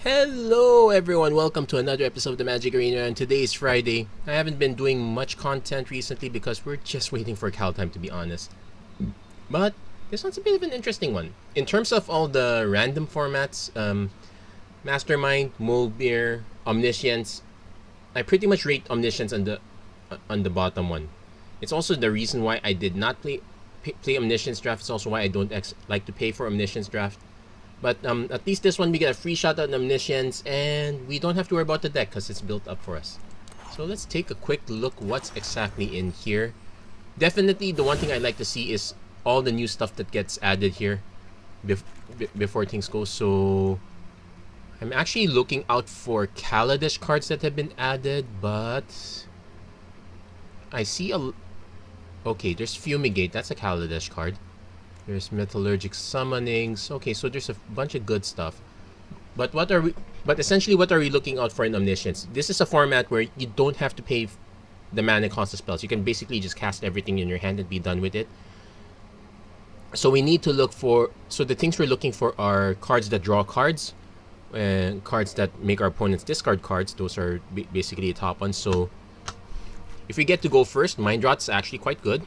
Hello everyone, welcome to another episode of the Magic Arena, and today is Friday. I haven't been doing much content recently because we're just waiting for Cal time, to be honest. But this one's a bit of an interesting one. In terms of all the random formats, Mastermind, Momir, Omniscience, I pretty much rate Omniscience on the bottom one. It's also the reason why I did not play Omniscience Draft. It's also why I don't like to pay for Omniscience Draft. But at least this one we get a free shot at Omniscience, and we don't have to worry about the deck because it's built up for us. So let's take a quick look what's exactly in here. Definitely the one thing I'd like to see is all the new stuff that gets added here before things go. So I'm actually looking out for Kaladesh cards that have been added, but I see okay, there's Fumigate. That's a Kaladesh card. There's Metallurgic Summonings. Okay, so there's a bunch of good stuff. But essentially, what are we looking out for in Omniscience? This is a format where you don't have to pay the mana cost of spells. You can basically just cast everything in your hand and be done with it. So we need to look for... So the things we're looking for are cards that draw cards, and cards that make our opponents discard cards. Those are basically the top ones. So if we get to go first, Mind Rot's actually quite good.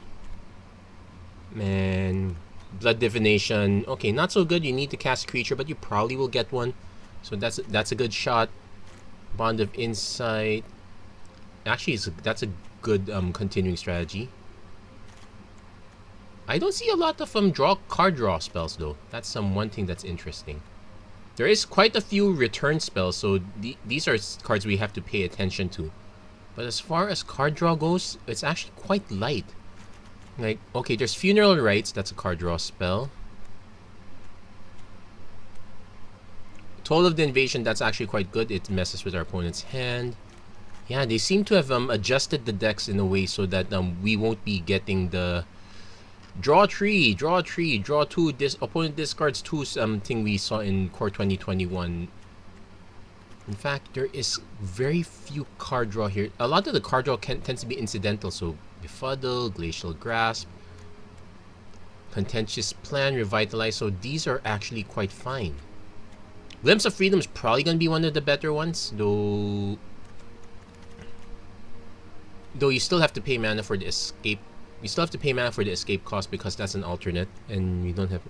And... Blood Divination, okay, not so good. You need to cast a creature, but you probably will get one. So that's a good shot. Bond of Insight. Actually, that's a good continuing strategy. I don't see a lot of card draw spells though. That's one thing that's interesting. There is quite a few return spells, so these are cards we have to pay attention to. But as far as card draw goes, it's actually quite light. Like, okay, there's Funeral Rites. That's a card draw spell. Toll of the Invasion. That's actually quite good. It messes with our opponent's hand. Yeah, they seem to have adjusted the decks in a way so that we won't be getting the draw 3, draw 2. This opponent discards 2 thing we saw in Core 2021. In fact, there is very few card draw here. A lot of the card draw tends to be incidental, so Befuddle, Glacial Grasp, Contentious Plan, Revitalize, so these are actually quite fine. Glimpse of Freedom is probably going to be one of the better ones, though you still have to pay mana for the escape. You still have to pay mana for the escape cost because that's an alternate, and we don't have...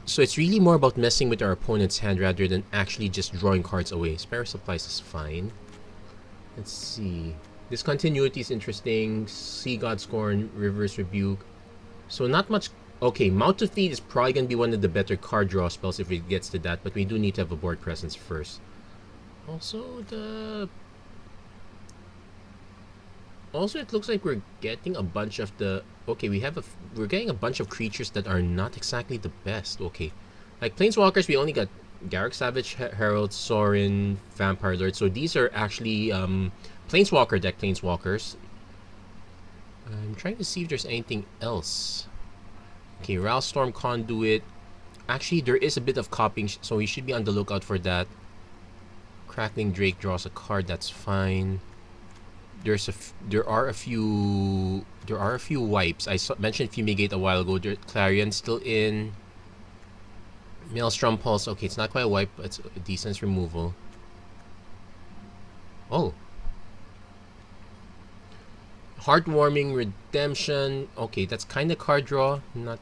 So it's really more about messing with our opponent's hand rather than actually just drawing cards away. Spare Supplies is fine. Let's see. Discontinuity is interesting. Sea God Scorn, Reverse Rebuke. So not much... Okay, Mount to Feed is probably going to be one of the better card draw spells if it gets to that, but we do need to have a board presence first. Also, it looks like we're getting a bunch of the... Okay, we're getting a bunch of creatures that are not exactly the best. Okay. Like Planeswalkers, we only got Garruk Savage Herald, Sorin, Vampire Lord. So these are actually Planeswalker deck Planeswalkers. I'm trying to see if there's anything else. Okay, Ralstorm Conduit. Actually, there is a bit of copying, so we should be on the lookout for that. Crackling Drake draws a card, that's fine. There are a few wipes. I mentioned Fumigate a while ago. Clarion's still in. Maelstrom Pulse. Okay, it's not quite a wipe, but it's a decent removal. Oh. Heartwarming Redemption. Okay, that's kind of card draw. Not.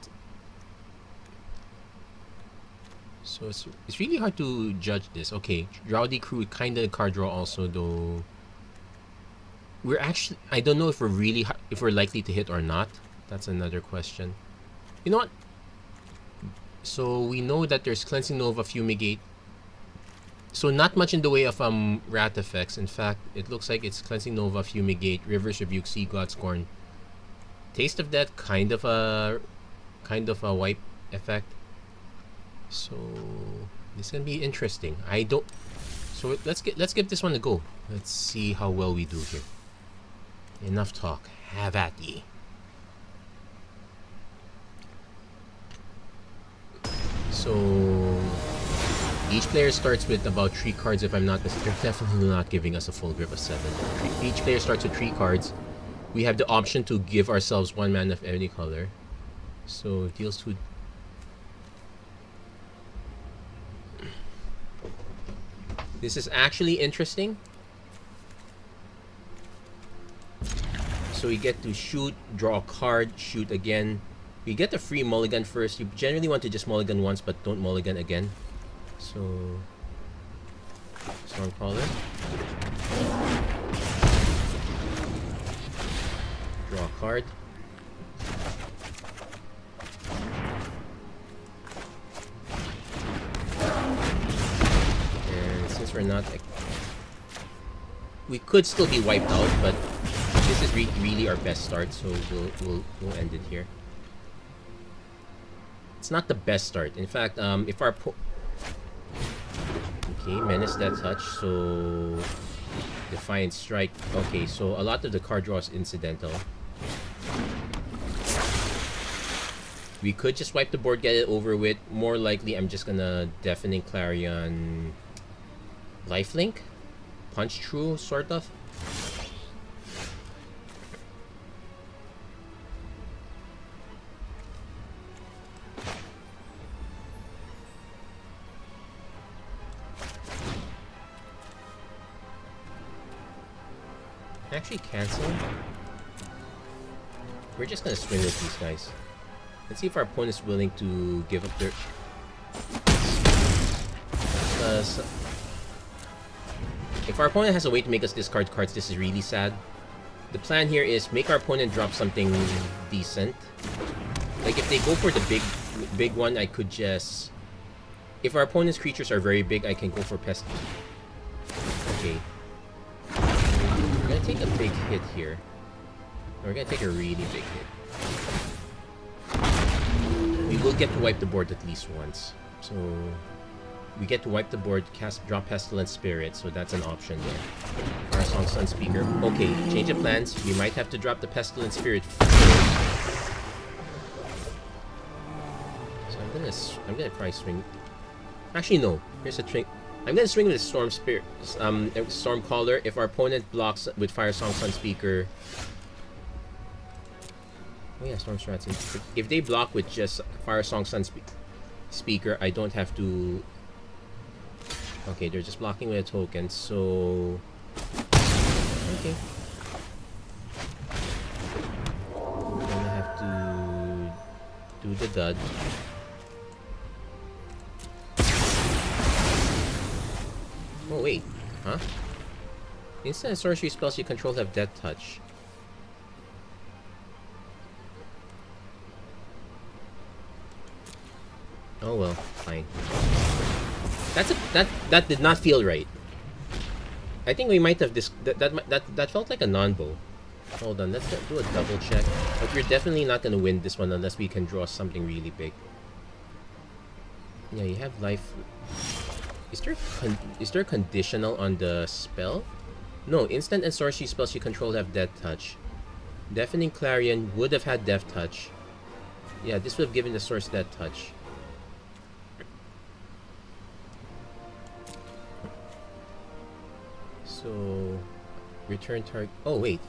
So it's really hard to judge this. Okay, Rowdy Crew kind of card draw also though. We're actually... I don't know if we're likely to hit or not. That's another question. You know what? So we know that there's Cleansing Nova, Fumigate. So not much in the way of rat effects. In fact, it looks like it's Cleansing Nova, Fumigate, Reverse Rebuke, Sea God Scorn. Taste of Death, kind of a wipe effect. So this is gonna be interesting. So let's give this one a go. Let's see how well we do here. Enough talk. Have at ye. So each player starts with about 3 cards if I'm not mistaken. They're definitely not giving us a full grip of 7. Each player starts with 3 cards. We have the option to give ourselves 1 mana of any color. So it deals 2... This is actually interesting. So we get to shoot, draw a card, shoot again. We get the free mulligan first. You generally want to just mulligan once, but don't mulligan again. So, Stormcaller. Draw a card. And since we're not... We could still be wiped out, but this is really our best start, so we'll end it here. It's not the best start. In fact, if our okay, Menace Death Touch, so Defiant Strike. Okay, so a lot of the card draw is incidental. We could just wipe the board, get it over with. More likely, I'm just gonna Deafening Clarion, Lifelink, Punch Through, sort of. Actually cancel. We're just gonna swing with these guys. Let's see if our opponent is willing to give up their... if our opponent has a way to make us discard cards, this is really sad. The plan here is make our opponent drop something decent. Like if they go for the big one, I could just... If our opponent's creatures are very big, I can go for Pest. Okay. We're gonna take a big hit here. We're gonna take a really big hit. We will get to wipe the board at least once. So we get to wipe the board, drop Pestilent Spirit, so that's an option there. Fire Song Sunspeaker. Okay, change of plans. We might have to drop the Pestilent Spirit first. So I'm gonna probably swing. Actually no. Here's a trick. I'm gonna swing with Storm Spirit, Stormcaller. If our opponent blocks with Fire Song Sunspeaker. Oh yeah, Storm Strats. If they block with just Fire Song Sunspeaker, I don't have to. Okay, they're just blocking with a token, so okay. I'm gonna have to do the dud. Oh wait, huh? Instant and sorcery spells you control have Death Touch. Oh well, fine. That did not feel right. I think we might have that felt like a non-bow. Hold on, let's do a double check. But we're definitely not gonna win this one unless we can draw something really big. Yeah, you have life. Is there conditional on the spell? No, instant and sorcery spells you control have Death Touch. Deafening Clarion would have had Death Touch. Yeah, this would have given the source Death Touch. So, return target. Oh wait.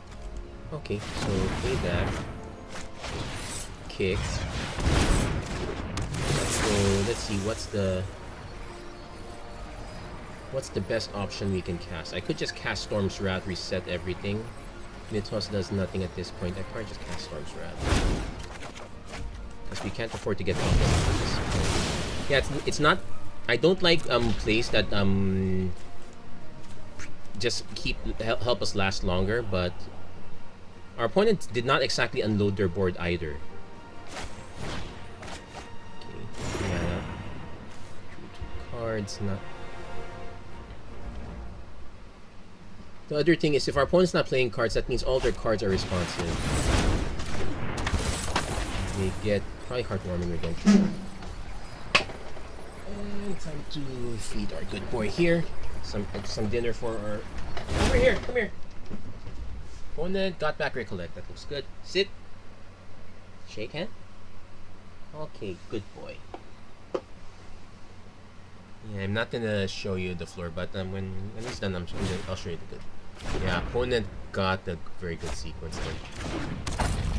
Okay, so play that. Kick. So let's see what's the best option we can cast. I could just cast Storm's Wrath, reset everything. Mythos does nothing at this point. I probably just cast Storm's Wrath. Because we can't afford to get off this. Yeah, it's not. I don't like plays that just help us last longer, but our opponent did not exactly unload their board either. Okay, yeah. Two cards, not. The other thing is, if our opponent's not playing cards, that means all their cards are responsive. They get probably Heartwarming Redemption. And time to feed our good boy here. Some dinner for our... Over here, come here. Opponent got back Recollect. That looks good. Sit. Shake hand. Okay, good boy. Yeah, I'm not gonna show you the floor, but when it's done, I'll show you the good. Yeah, opponent got a very good sequence there.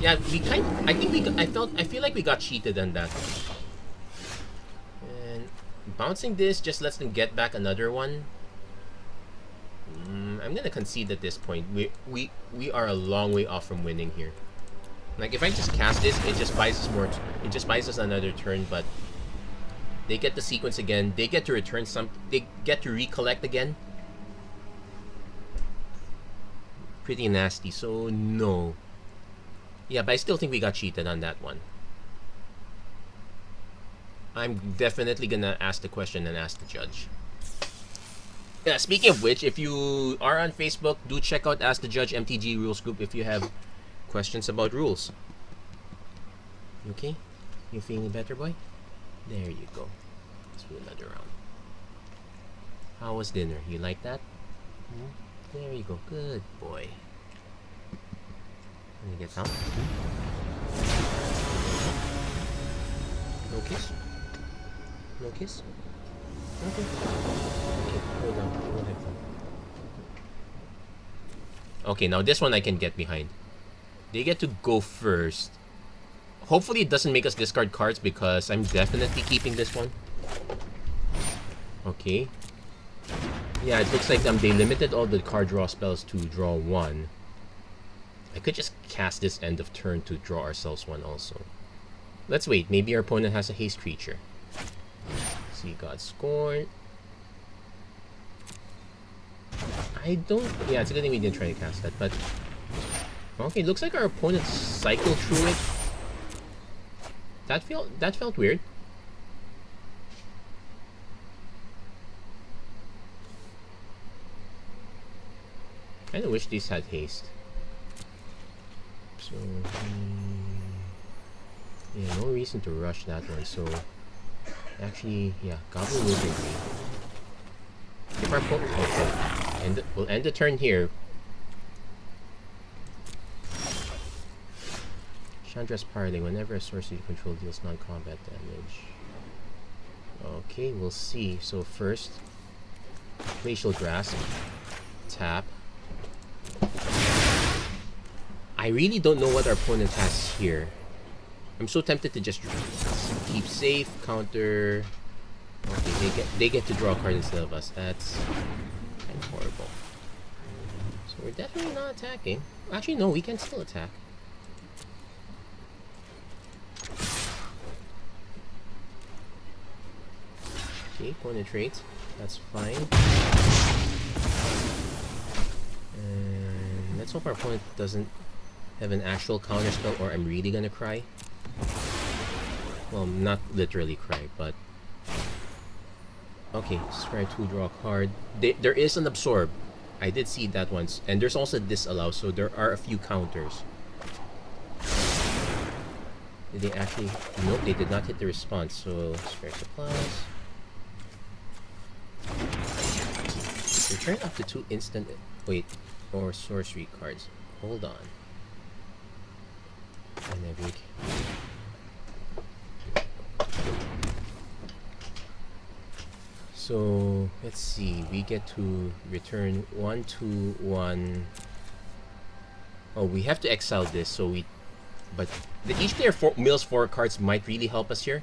Yeah, I feel like we got cheated on that one. And bouncing this just lets them get back another one. I'm gonna concede at this point. We are a long way off from winning here. Like if I just cast this, it just buys us more. It just buys us another turn, but they get the sequence again. They get to return some. They get to recollect again. Pretty nasty. So no. Yeah, but I still think we got cheated on that one. I'm definitely gonna ask the question and ask the judge. Yeah, speaking of which, if you are on Facebook, do check out Ask the Judge MTG Rules Group if you have questions about rules. You okay? You feeling better, boy? There you go. Let's do another round. How was dinner? You like that? There you go. Good boy. Let me get some. No kiss? No kiss? Okay. Okay, hold on. Hold on. Okay, now this one I can get behind. They get to go first. Hopefully it doesn't make us discard cards because I'm definitely keeping this one. Okay. Yeah, it looks like they limited all the card draw spells to draw one. I could just cast this end of turn to draw ourselves one also. Let's wait. Maybe our opponent has a haste creature. See, God Scorn. I don't... Yeah, it's a good thing we didn't try to cast that, but... Okay, looks like our opponent cycled through it. That felt weird. Kinda wish these had haste. So... yeah, no reason to rush that one, so... Actually, yeah, Goblin will be green. If our opponent... Okay, and we'll end the turn here. Chandra's Parley. Whenever a sorcery you control deals non-combat damage. Okay, we'll see. So first, Glacial Grasp. Tap. I really don't know what our opponent has here. I'm so tempted to just keep safe, counter. Okay, they get to draw a card instead of us. That's kind of horrible. So we're definitely not attacking. Actually, no, we can still attack. Okay, opponent traits. That's fine. And let's hope our opponent doesn't have an actual counter spell or I'm really gonna cry. Well, not literally cry, but... Okay, try to draw a card. There is an absorb. I did see that once. And there's also disallow, so there are a few counters. Did they actually... Nope, they did not hit the response, so... Spare supplies. Return up to 2 instant... Wait, or sorcery cards. Hold on. Anevik. So let's see. We get to return 1, 2, 1. Oh, we have to exile this. So we, but each player mills 4 cards might really help us here.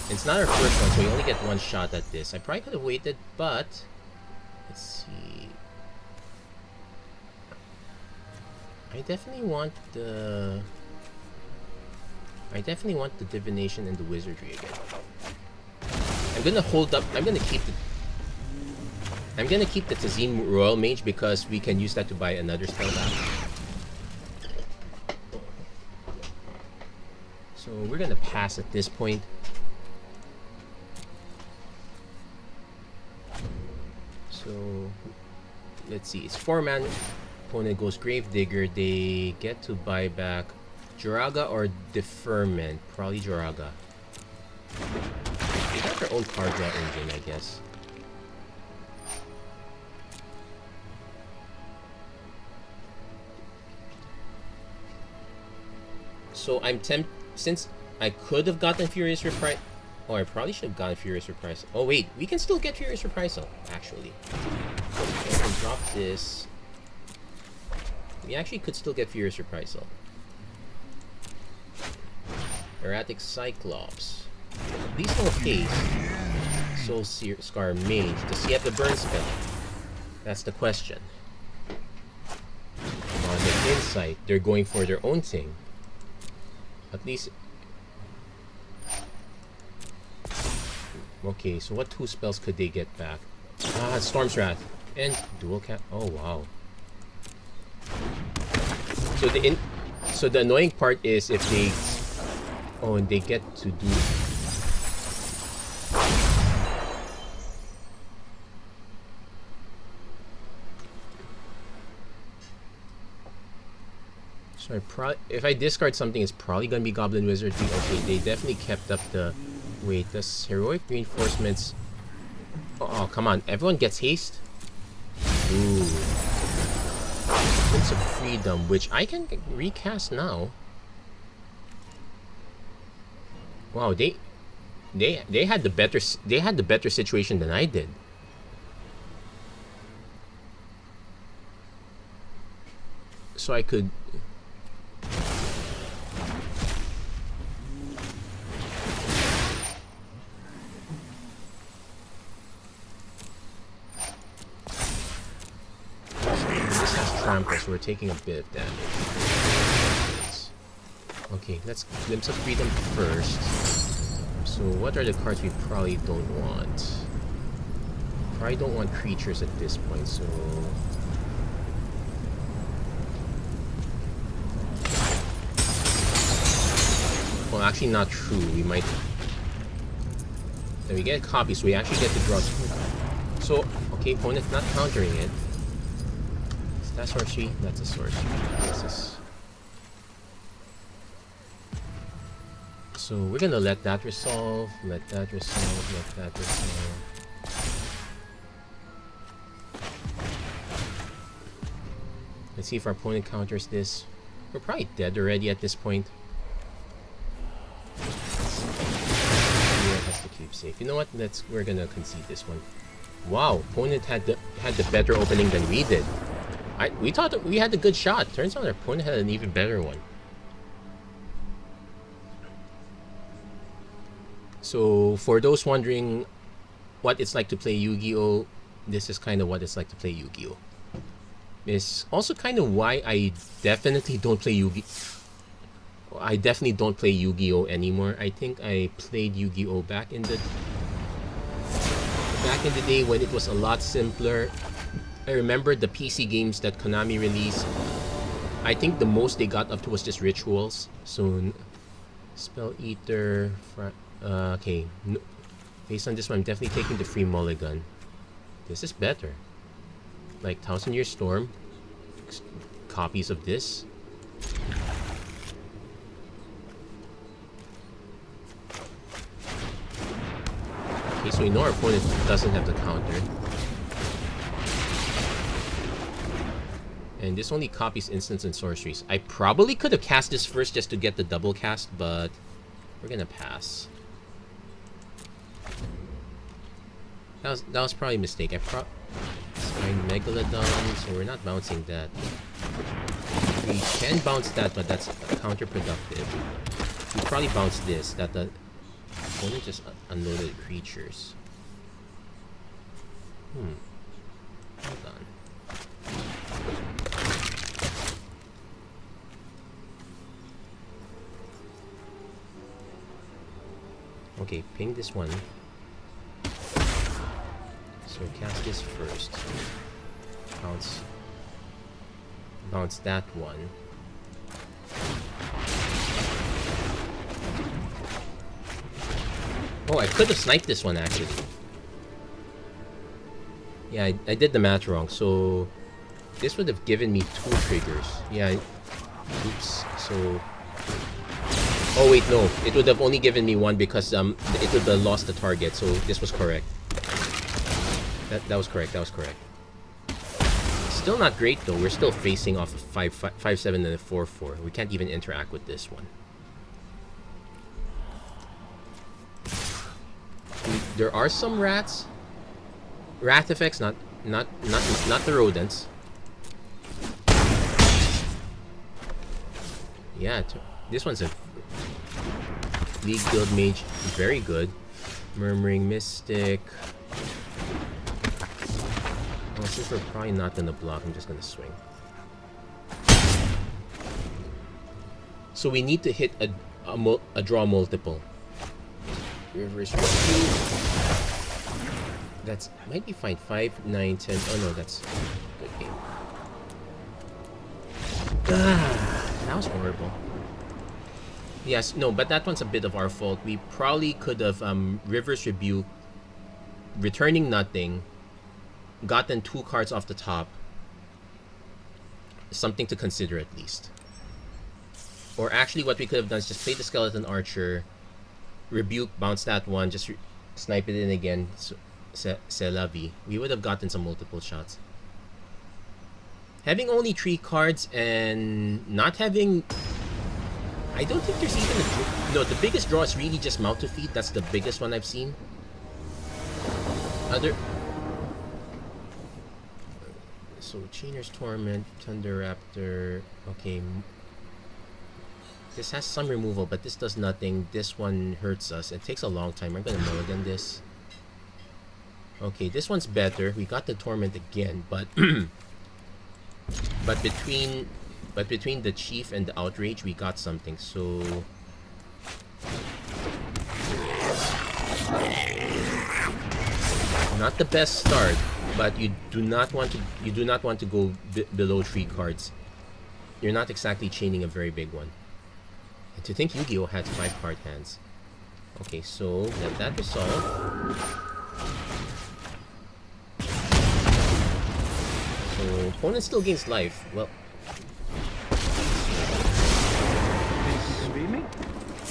It's not our first one, so we only get 1 shot at this. I probably could have waited, but let's see. I definitely want the divination and the wizardry again. I'm gonna hold up. I'm gonna keep the Tazim Royal Mage because we can use that to buy another spell back. So we're gonna pass at this point. So let's see. It's 4 mana. Opponent goes Gravedigger. They get to buy back Joraga or Deferment. Probably Joraga. They got their own card draw engine, I guess. So I'm tempted, since I could have gotten Furious Reprisal. Oh, I probably should have gotten Furious Reprisal. Oh wait, we can still get Furious Reprisal, actually. So I can drop this. We actually could still get Furious Reprisal. Erratic Cyclops. Please no haste. Soul Scar Mage. Does he have the burn spell? That's the question. On the insight, they're going for their own thing. At least... Okay, so what 2 spells could they get back? Ah, Storm's Wrath. And dual cap. Oh, wow. So the annoying part is if they... Oh, and they get to do... So if I discard something, it's probably gonna be Goblin Wizardry. Okay, they definitely kept up the... Wait, does Heroic Reinforcements... Oh, come on. Everyone gets haste? Ooh. Prince of Freedom, which I can recast now. Wow, they had the better situation than I did. So I could... Trample, so we're taking a bit of damage. Okay, let's Glimpse of Freedom first. So what are the cards we probably don't want? Probably don't want creatures at this point, so... Well, actually not true. We might... Then we get a copy, so we actually get to draw... So, okay, opponent's not countering it. That's sorcery. That's a sorcery. So we're gonna let that resolve. Let that resolve. Let that resolve. Let's see if our opponent counters this. We're probably dead already at this point. Has to keep safe. You know what? We're gonna concede this one. Wow, opponent had the better opening than we did. We thought that we had a good shot. Turns out our opponent had an even better one. So, for those wondering what it's like to play Yu-Gi-Oh!, this is kind of what it's like to play Yu-Gi-Oh! It's also kind of why I definitely don't play Yu-Gi-Oh! I definitely don't play Yu-Gi-Oh! Anymore. I think I played Yu-Gi-Oh! back in the day when it was a lot simpler. I remember the PC games that Konami released. I think the most they got up to was just rituals. So, Spell Eater. Okay. No, based on this one, I'm definitely taking the free mulligan. This is better. Like 1000-Year Storm. Copies of this. Okay, so we know our opponent doesn't have the counter. And this only copies instants and sorceries. I probably could have cast this first just to get the double cast, but we're gonna pass. That was probably a mistake. I Megalodon, so we're not bouncing that. We can bounce that, but that's counterproductive. We probably bounce this, that the opponent just unloaded creatures. Hold on. Okay, ping this one. So cast this first. Bounce that one. Oh, I could have sniped this one actually. Yeah, I did the math wrong. So this would have given me 2 triggers. Yeah. Oops. So. Oh wait, no. It would have only given me 1 because it would have lost the target. So this was correct. That was correct. That was correct. Still not great though. We're still facing off a 5-7 and a 4-4. We can't even interact with this one. There are some rats. Rat effects, not the rodents. Yeah, this one's a League Guild Mage, very good. Murmuring Mystic. Well, since we're probably not gonna block, I'm just gonna swing. So we need to hit a draw multiple. Reverse review. That's might be fine. 5, 9, 10. Oh no, that's good game. That was horrible. Yes, no, but that one's a bit of our fault. We probably could have reverse rebuke, returning nothing, gotten 2 cards off the top. Something to consider at least. Or actually what we could have done is just play the Skeleton Archer, rebuke, bounce that one, just snipe it in again, c'est la vie. We would have gotten some multiple shots. Having only 3 cards and not having... I don't think there's even a draw. No, the biggest draw is really just Mount to Feed. That's the biggest one I've seen. So, Chainer's Torment, Thunder Raptor... Okay. This has some removal, but this does nothing. This one hurts us. It takes a long time. I'm gonna mulligan this. Okay, this one's better. We got the Torment again, but... but between the Chief and the Outrage, we got something, so... Not the best start, but you do not want to go below 3 cards. You're not exactly chaining a very big one. And to think Yu-Gi-Oh has 5 card hands. Okay, so let that resolve. So opponent still gains life. Well,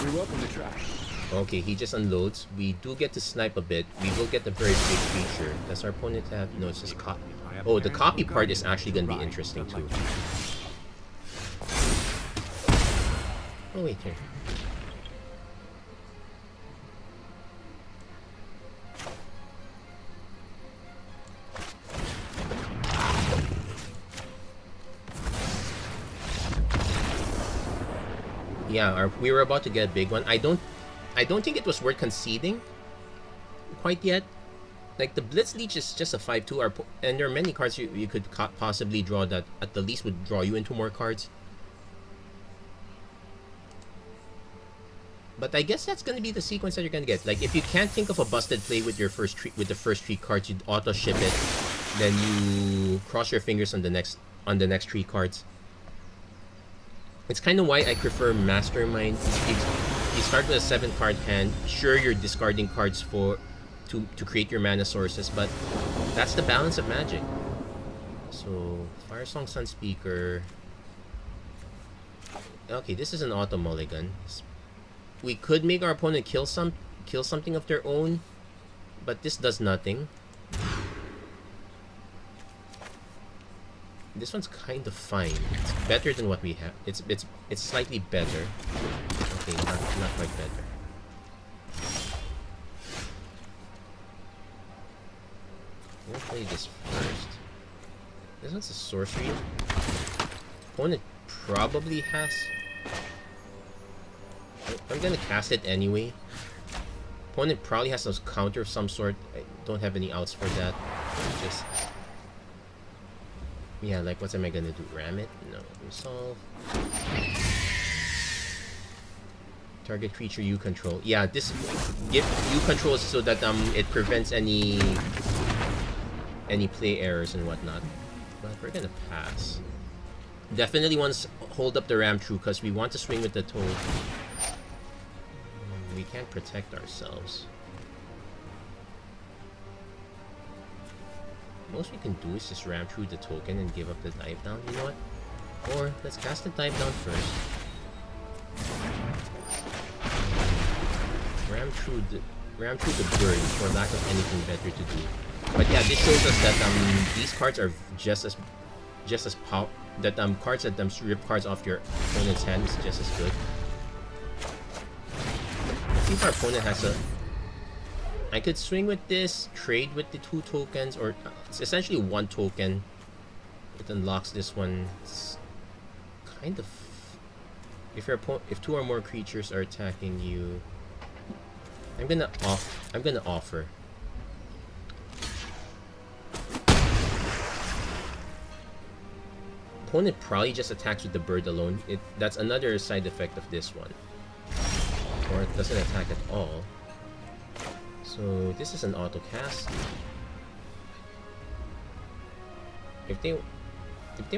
we welcome the trash. okay, he just unloads. We do get to snipe a bit. We will get a very big feature. Does our opponent have... No, it's just copy. Oh, the copy part is actually going to be interesting too. Oh, wait here. Yeah, we were about to get a big one. I don't think it was worth conceding quite yet. Like, the Blitz Leech is just a 5/2, and there are many cards you could possibly draw that at the least would draw you into more cards. But I guess that's going to be the sequence that you're going to get. Like, if you can't think of a busted play with your first with the first 3 cards, you auto ship it, then you cross your fingers on the next 3 cards. It's kind of why I prefer Mastermind. You start with a 7 card hand. Sure, you're discarding cards to create your mana sources, but that's the balance of Magic. So, Firesong Sunspeaker. Okay, this is an auto mulligan. We could make our opponent kill something of their own, but this does nothing. This one's kind of fine. It's better than what we have. It's slightly better. Okay, not quite better. We'll play this first. This one's a sorcery. Opponent probably has... I'm gonna cast it anyway. Opponent probably has a counter of some sort. I don't have any outs for that. Just... Yeah, like, what am I gonna do? Ram it? No. Resolve. Target creature you control. Yeah, this... Give you control so that it prevents any play errors and whatnot. But we're gonna pass. Definitely want to hold up the Ram True because we want to swing with the Toad. We can't protect ourselves. Most we can do is just ram through the token and give up the dive down. You know what? Or let's cast the dive down first. Ram through the bird for lack of anything better to do. But yeah, this shows us that these cards are just as powerful. That cards that rip cards off your opponent's hand is just as good. See if our opponent has a... I could swing with this, trade with the 2 tokens, or it's essentially 1 token. It unlocks this one. It's kind of... If 2 or more creatures are attacking you, I'm gonna offer. opponent probably just attacks with the bird alone. That's another side effect of this one. Or it doesn't attack at all. So this is an auto cast. If they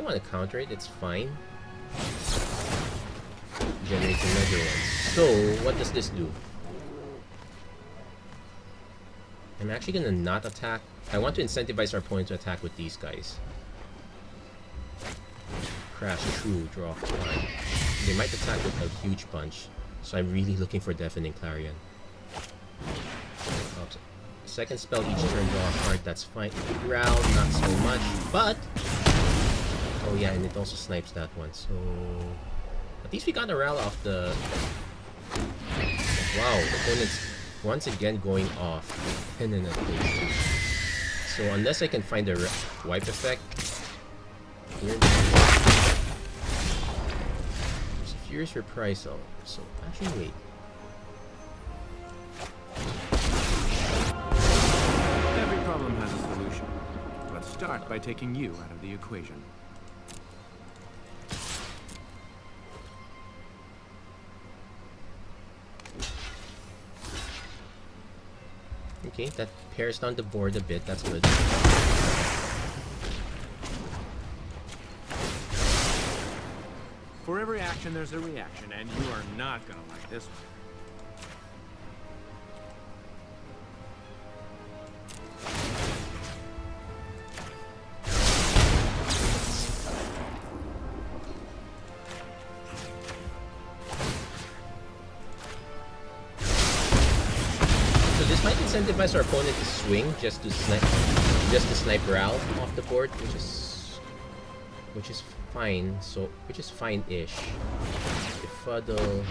want to counter it, it's fine. Generates another one. So what does this do? I'm actually gonna not attack. I want to incentivize our opponent to attack with these guys. Crash, true, draw a card. They might attack with a huge bunch, so I'm really looking for Deafening Clarion. Oops. Second spell each turn, draw a card, that's fine. Growl, not so much, but... Oh yeah, and it also snipes that one, so... At least we got a Ral off the... Wow, the opponent's once again going off. And then a close. So unless I can find a wipe effect... There's a Furious Reprisal, so actually wait. Every problem has a solution. Let's start by taking you out of the equation. Okay, that pares down the board a bit, that's good. For every action, there's a reaction, and you are not gonna like this one. So this might incentivize our opponent to swing just to snipe Ral off the board, which is fine. So which is fine-ish. Befuddle,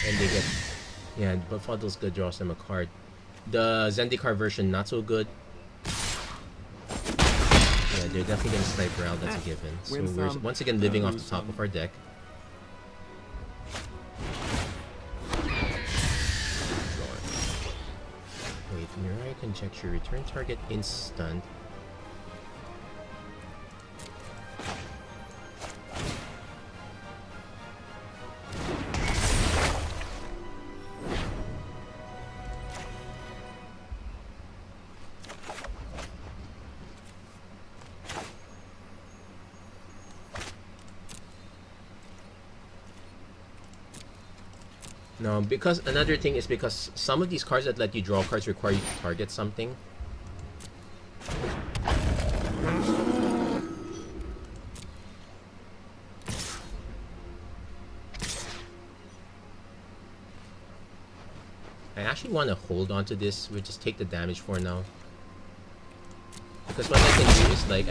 and they get Befuddle's good, draws them a card. The Zendikar version not so good. Yeah, they're definitely gonna snipe Ral, that's a given. So we're once again living off the top of our deck. Wait, Mirai Conjecture, return target instant. No, because another thing is because some of these cards that let you draw cards require you to target something. I actually want to hold on to this. We'll just take the damage for now. Because what I can do is like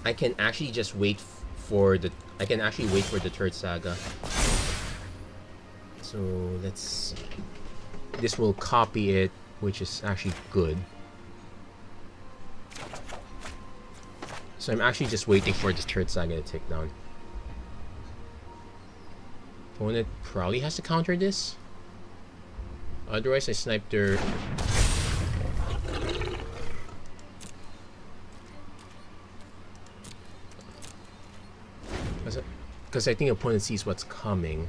I can actually just wait for the third saga. So let's... This will copy it, which is actually good. So I'm actually just waiting for the third saga to tick down. Opponent probably has to counter this. Otherwise I sniped their... Because I think opponent sees what's coming.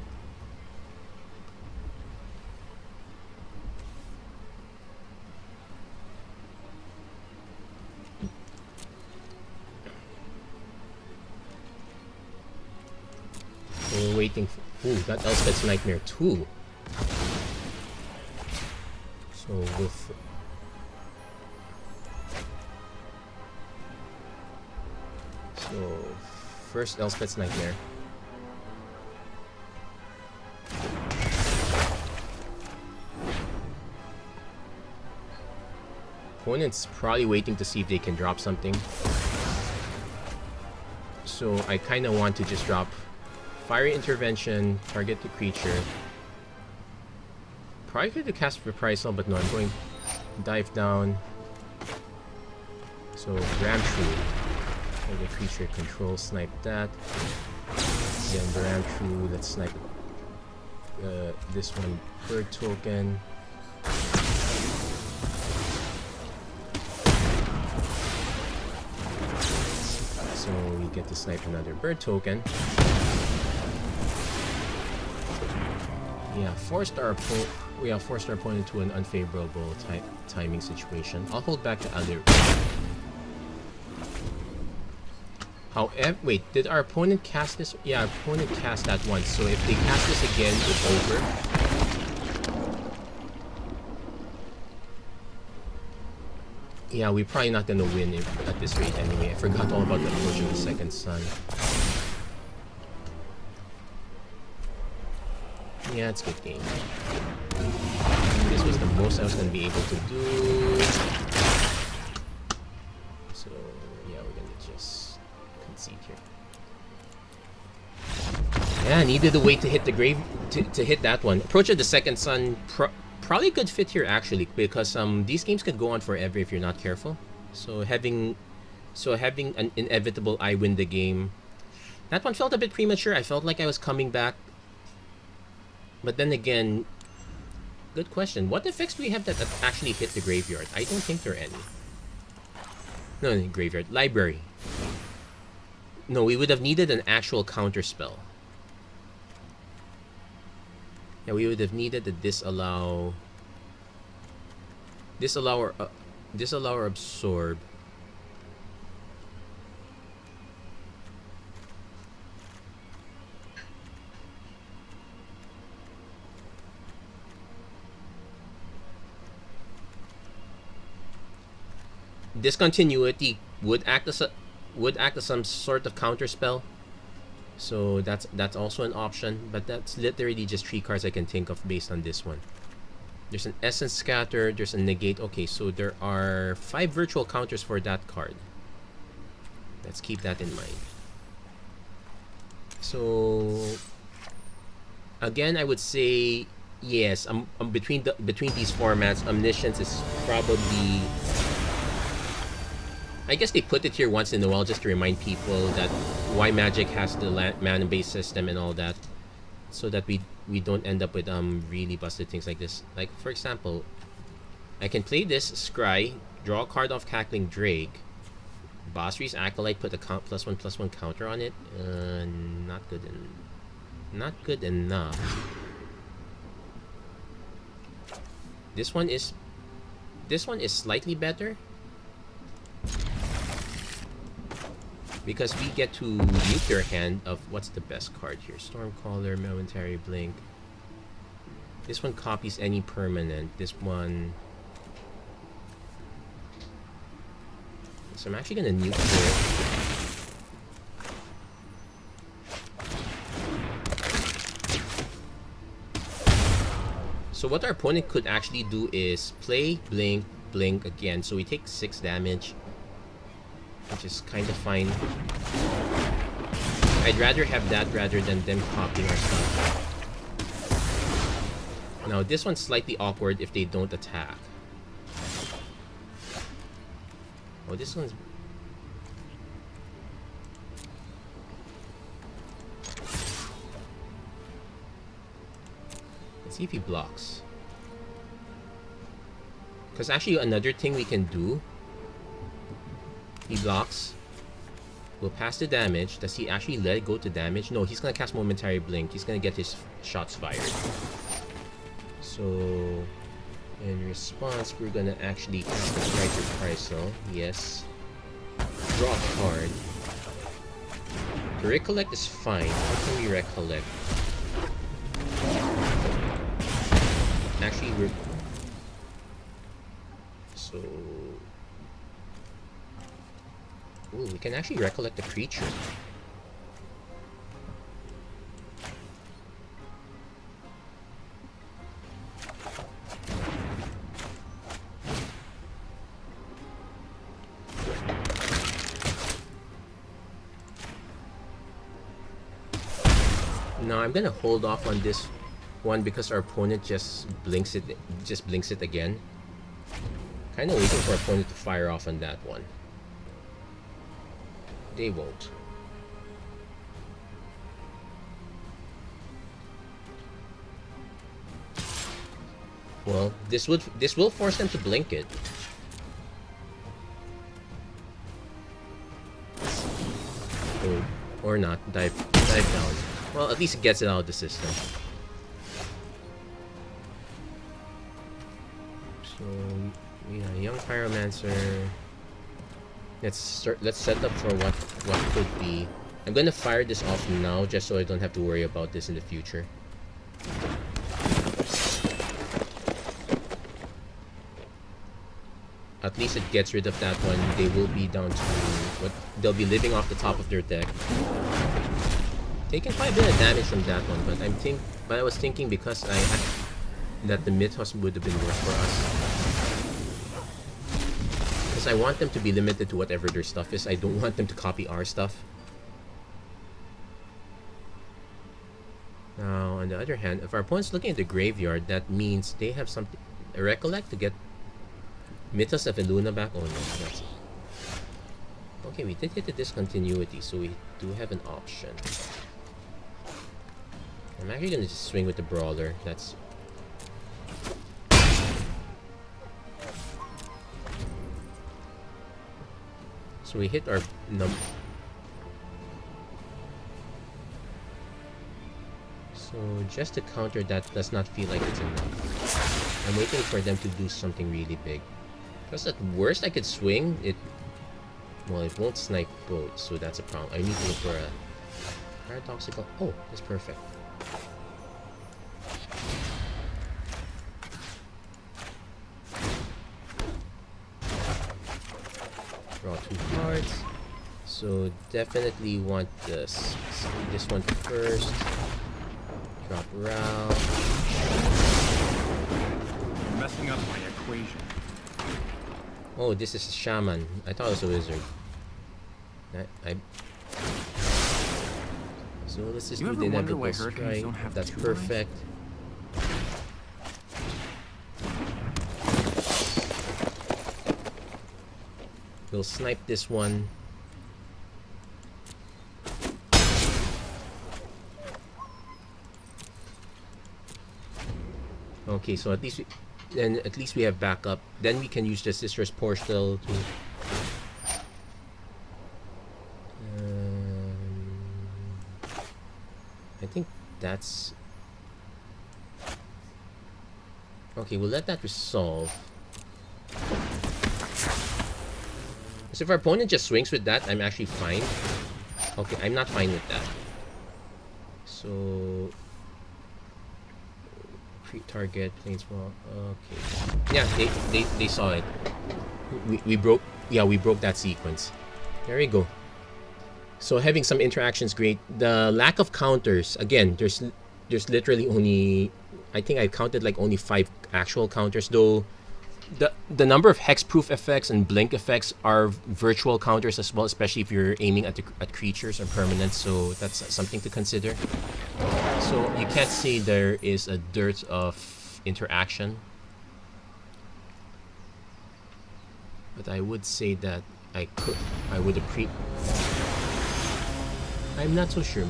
We're waiting for... Ooh, that Elspeth's Nightmare too. So with... So... First Elspeth's Nightmare. Opponent's probably waiting to see if they can drop something. So I kind of want to just drop Fiery Intervention, target the creature. Probably could have cast Reprisal, but no, I'm going Dive Down. So Ram True. The creature control, snipe that. Then the Ram True, let's snipe this one, bird token. get to snipe another bird token. Yeah, forced our opponent to an unfavorable timing situation. I'll hold back the other. However, wait, did our opponent cast this? Yeah, our opponent cast that once. So if they cast this again, it's over. Yeah, we're probably not gonna win at this rate anyway. I forgot all about the approach of the second sun. Yeah, it's a good game. This was the most I was gonna be able to do. So yeah, we're gonna just concede here. Yeah, needed to wait to hit the grave to hit that one. Approach of the second sun probably could fit here actually, because these games could go on forever if you're not careful. So having an inevitable I win the game. That one felt a bit premature. I felt like I was coming back. But then again, good question. What effects do we have that actually hit the graveyard? I don't think there are any. No, graveyard. Library. No, we would have needed an actual counter spell. Yeah, we would have needed to disallow or absorb. Discontinuity would act as some sort of counter spell. So that's also an option, but that's literally just 3 cards I can think of based on this one. There's an Essence Scatter, there's a Negate. Okay, so there are 5 virtual counters for that card. Let's keep that in mind. So again, I would say yes. Between these formats, Omniscience is probably. I guess they put it here once in a while just to remind people that why Magic has the mana-based system and all that, so that we don't end up with really busted things like this. Like for example, I can play this Scry, draw a card off Cackling Drake, Basri's Acolyte, put a +1/+1 counter on it. Not good enough. This one is slightly better. Because we get to mute their hand of what's the best card here? Stormcaller, Momentary Blink. This one copies any permanent. This one. So I'm actually gonna mute here. So what our opponent could actually do is play Blink, Blink again. So we take 6 damage. Which is kind of fine. I'd rather have that rather than them copying our stuff. Now this one's slightly awkward if they don't attack. Oh, this one's... Let's see if he blocks. Because actually another thing we can do, he blocks. We'll pass the damage. Does he actually let it go to damage? No, he's gonna cast Momentary Blink. He's gonna get his shots fired. So, in response, we're gonna actually cast the Strike Reprisal. Yes. Draw a card. The Recollect is fine. What can we recollect? Actually, so... Ooh, we can actually recollect the creature. No, I'm gonna hold off on this one because our opponent just blinks it again. Kinda waiting for our opponent to fire off on that one. They won't. Well, this will force them to blink it. Oh, Or not. Dive down. Well, at least it gets it out of the system. So, yeah, Young Pyromancer. Let's set up for what could be. I'm gonna fire this off now just so I don't have to worry about this in the future. At least it gets rid of that one. They will be down to what they'll be living off the top of their deck. Taking quite a bit of damage from that one, but I was thinking because that the Mythos would have been worse for us. Because I want them to be limited to whatever their stuff is. I don't want them to copy our stuff. Now, on the other hand, if our opponent's looking at the graveyard, that means they have something. Recollect to get Mythos of Eluna back? Oh no, that's it. Okay, we did hit the discontinuity, so we do have an option. I'm actually gonna just swing with the Brawler. That's... So we hit our number. So just to counter that does not feel like it's enough. I'm waiting for them to do something really big. Because at worst I could swing it. Well, it won't snipe both, so that's a problem. I need to look for a paradoxical. Oh, that's perfect. Draw 2 cards. So definitely want this one first. Drop Rao. You're messing up my equation. Oh, this is a Shaman. I thought it was a wizard. So let's just do the inevitable strike. That's perfect. We'll snipe this one. Okay, so at least we have backup. Then we can use the Sister's Portal to I think that's okay, we'll let that resolve. So if our opponent just swings with that, I'm actually fine. Okay, I'm not fine with that. So target planeswalk. Okay. Yeah, they saw it. We broke that sequence. There we go. So having some interactions great. The lack of counters, again, there's literally only, I think I counted like only 5 actual counters, though the number of hexproof effects and blink effects are virtual counters as well, especially if you're aiming at creatures or permanents, so that's something to consider. So you can't say there is a dearth of interaction, but I would say that I would appreciate. I'm not so sure.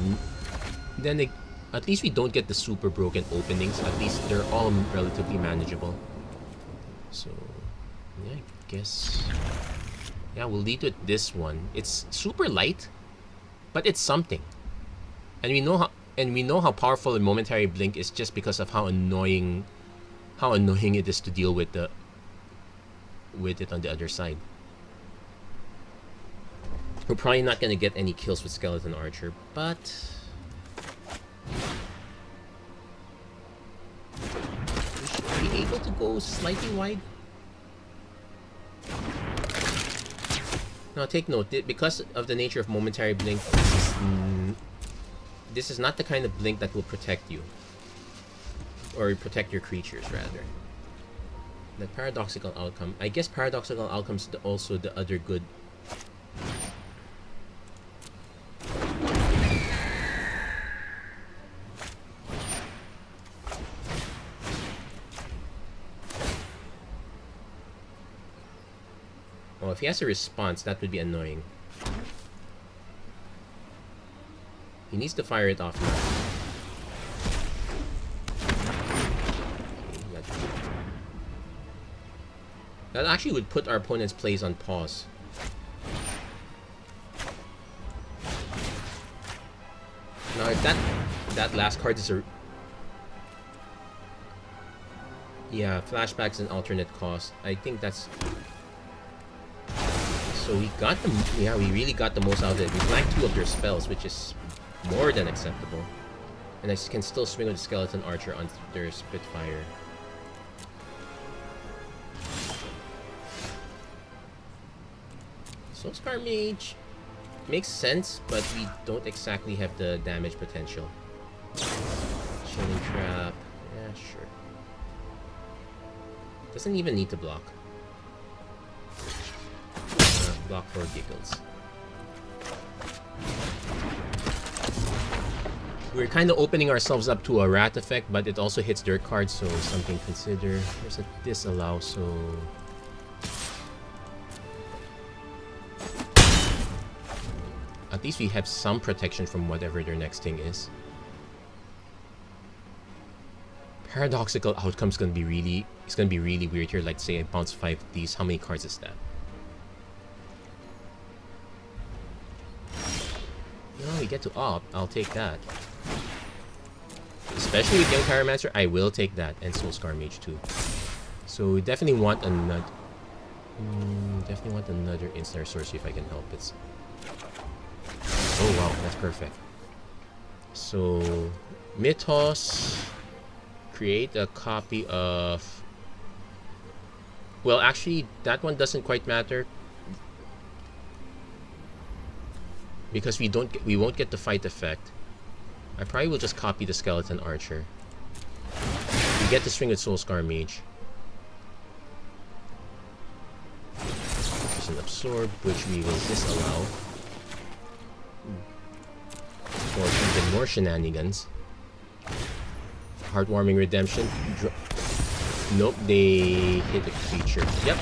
Then at least we don't get the super broken openings. At least they're all relatively manageable. So yeah, I guess yeah, we'll lead with this one. It's super light, but it's something, and we know how powerful a momentary blink is just because of how annoying it is to deal with it on the other side. We're probably not gonna get any kills with Skeleton Archer, but we should be able to go slightly wide. Now take note, because of the nature of momentary blink, this is not the kind of blink that will protect you. Or protect your creatures, rather. The paradoxical outcome. I guess paradoxical outcome's also the other good. Oh, if he has a response, that would be annoying. He needs to fire it off now. Okay, that actually would put our opponent's plays on pause. If that last card is a... Yeah, flashback's an alternate cost. I think that's... So we got the... Yeah, we really got the most out of it. We blanked 2 of their spells, which is more than acceptable. And I can still swing with the Skeleton Archer on their Spitfire. So Scar Mage makes sense, but we don't exactly have the damage potential. Chilling Trap, yeah, sure. Doesn't even need to block. Block for giggles. We're kind of opening ourselves up to a Rat effect, but it also hits their cards, so something to consider. There's a disallow, so... At least we have some protection from whatever their next thing is. Paradoxical outcome's gonna be really... It's gonna be really weird here. Like, say I bounce 5 of these. How many cards is that? No, we get to opt. I'll take that. Especially with Young Pyromancer, I will take that. And Soul Scar Mage too. So we definitely want another... definitely want another Instant Sorcery if I can help it. Oh wow, that's perfect. So... Mythos... Create a copy of... Well, actually, that one doesn't quite matter. Because we won't get the fight effect. I probably will just copy the Skeleton Archer. We get to swing with Soul Scar Mage. There's an Absorb, which we will disallow. For even more shenanigans. Heartwarming Redemption. Nope, they hit a creature. Yep.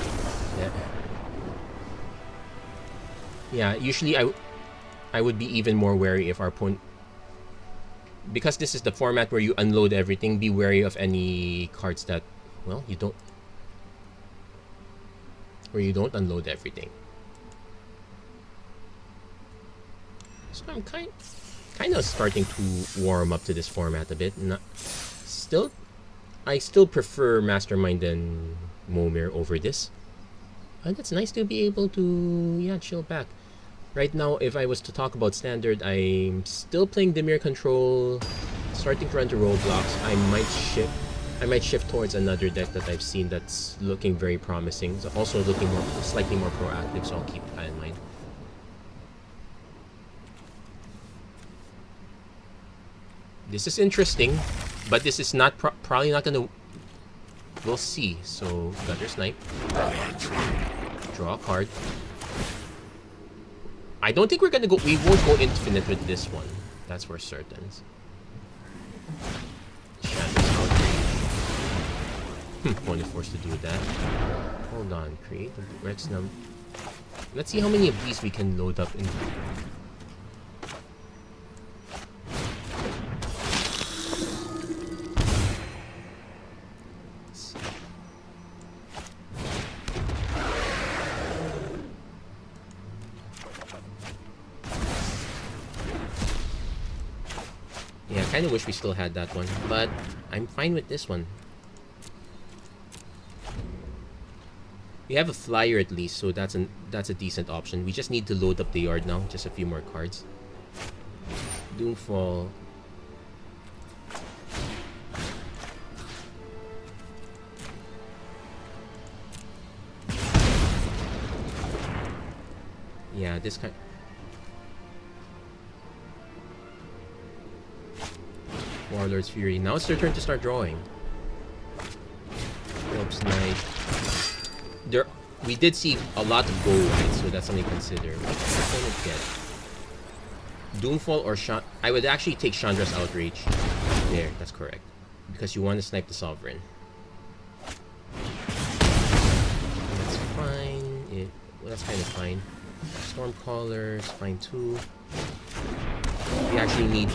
Yeah, usually I would be even more wary if our opponent... Because this is the format where you unload everything, be wary of any cards that... Well, you don't... Where you don't unload everything. So I'm kind of starting to warm up to this format a bit. I still prefer Mastermind and Momir over this. But it's nice to be able to, yeah, chill back. Right now, if I was to talk about Standard, I'm still playing Dimir Control, starting to run to Roadblocks. I might shift towards another deck that I've seen that's looking very promising. It's also looking slightly more proactive, so I'll keep that in mind. This is interesting, but this is not probably not gonna... We'll see. So, Gutter Snipe. Draw a card. I don't think we're gonna go... We won't go infinite with this one. That's for certain. Only forced to do that. Hold on. Create the Rex Num. Let's see how many of these we can load up in... I kind of wish we still had that one, but I'm fine with this one. We have a flyer at least, so that's a decent option. We just need to load up the yard now, just a few more cards. Doomfall. Yeah, this kind... Warlord's Fury. Now it's their turn to start drawing. Corpse Knight. We did see a lot of gold, right? So that's something to consider. What's going to get? Doomfall or Shant... I would actually take Chandra's Outrage. There, that's correct. Because you want to snipe the Sovereign. That's fine. Well, that's kind of fine. Stormcaller's fine too. We actually need...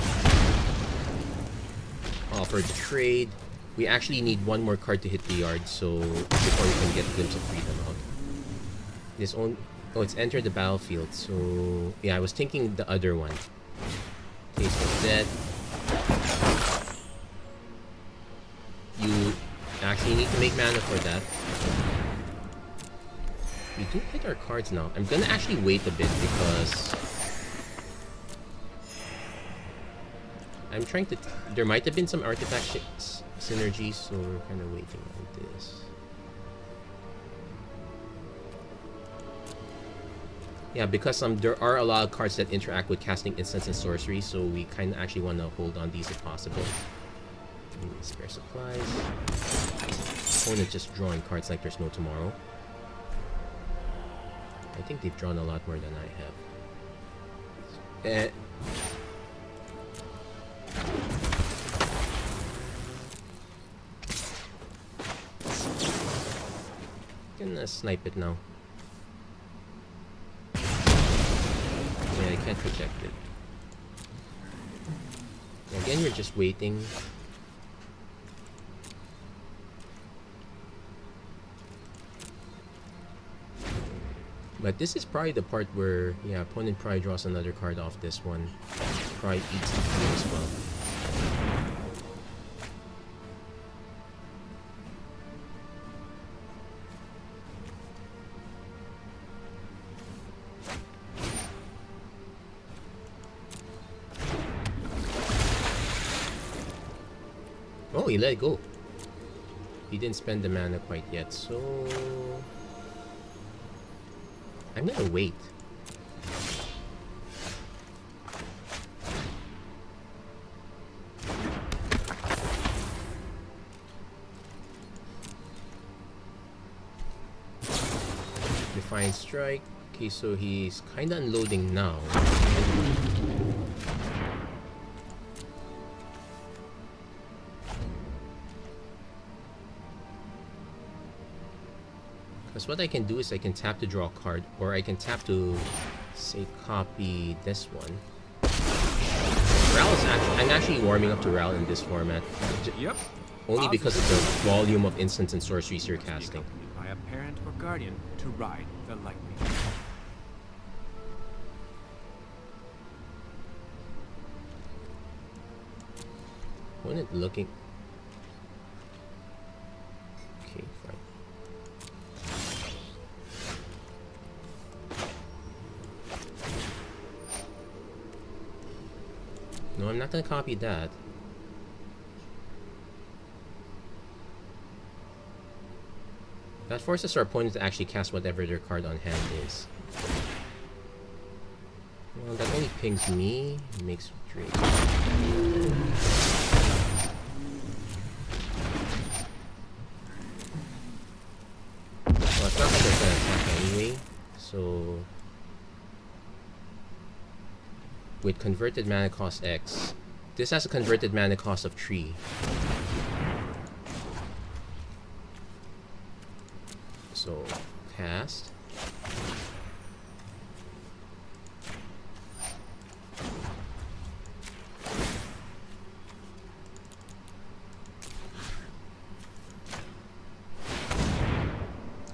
Offer the trade. We actually need one more card to hit the yard, so before we can get a glimpse of freedom out. This own... Oh, it's enter the battlefield, so... Yeah, I was thinking the other one. Taste of Death. So you need to make mana for that. We do hit our cards now. I'm gonna actually wait a bit because I'm trying to... There might have been some artifact synergy, so we're kind of waiting on this. Yeah, because there are a lot of cards that interact with casting instants and sorcery, so we kind of actually want to hold on these if possible. Spare supplies. Opponent just drawing cards like there's no tomorrow. I think they've drawn a lot more than I have. Gonna snipe it now. Yeah, I can't project it. Again, we're just waiting. But this is probably the part where, yeah, opponent probably draws another card off this one. Probably eats the blue as well. Oh, he let it go. He didn't spend the mana quite yet, so... I'm gonna wait. Defiant Strike. Okay, so he's kinda unloading now. Because what I can do is I can tap to draw a card, or I can tap to, say, copy this one. Ral is actually... I'm actually warming up to Ral in this format. Yep. Only because of the volume of instants and sorceries you're casting. By a parent or guardian to ride the lightning. Opponent looking... Okay, fine. No, I'm not gonna copy that. That forces our opponent to actually cast whatever their card on hand is. Well, that only pings me. Makes Drake. Well, it's not like they're gonna attack anyway, so... With converted mana cost X, this has a converted mana cost of 3. So, cast.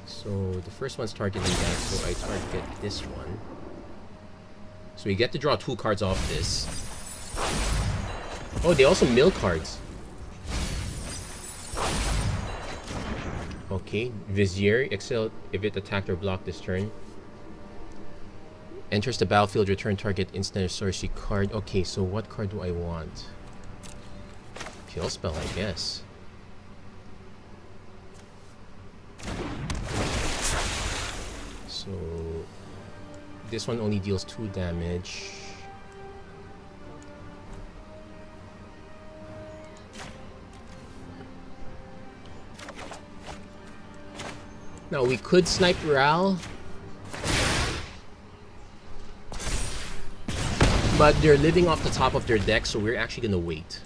So, the first one's targeting that, so I target this one. So we get to draw 2 cards off this. Oh, they also mill cards. Okay, Vizier, excel if it attacked or blocked this turn. Enters the battlefield, return target instant or sorcery card. Okay, so what card do I want? Kill spell, I guess. So this one only deals 2 damage. Now we could snipe Ral, but they're living off the top of their deck, so we're actually gonna wait.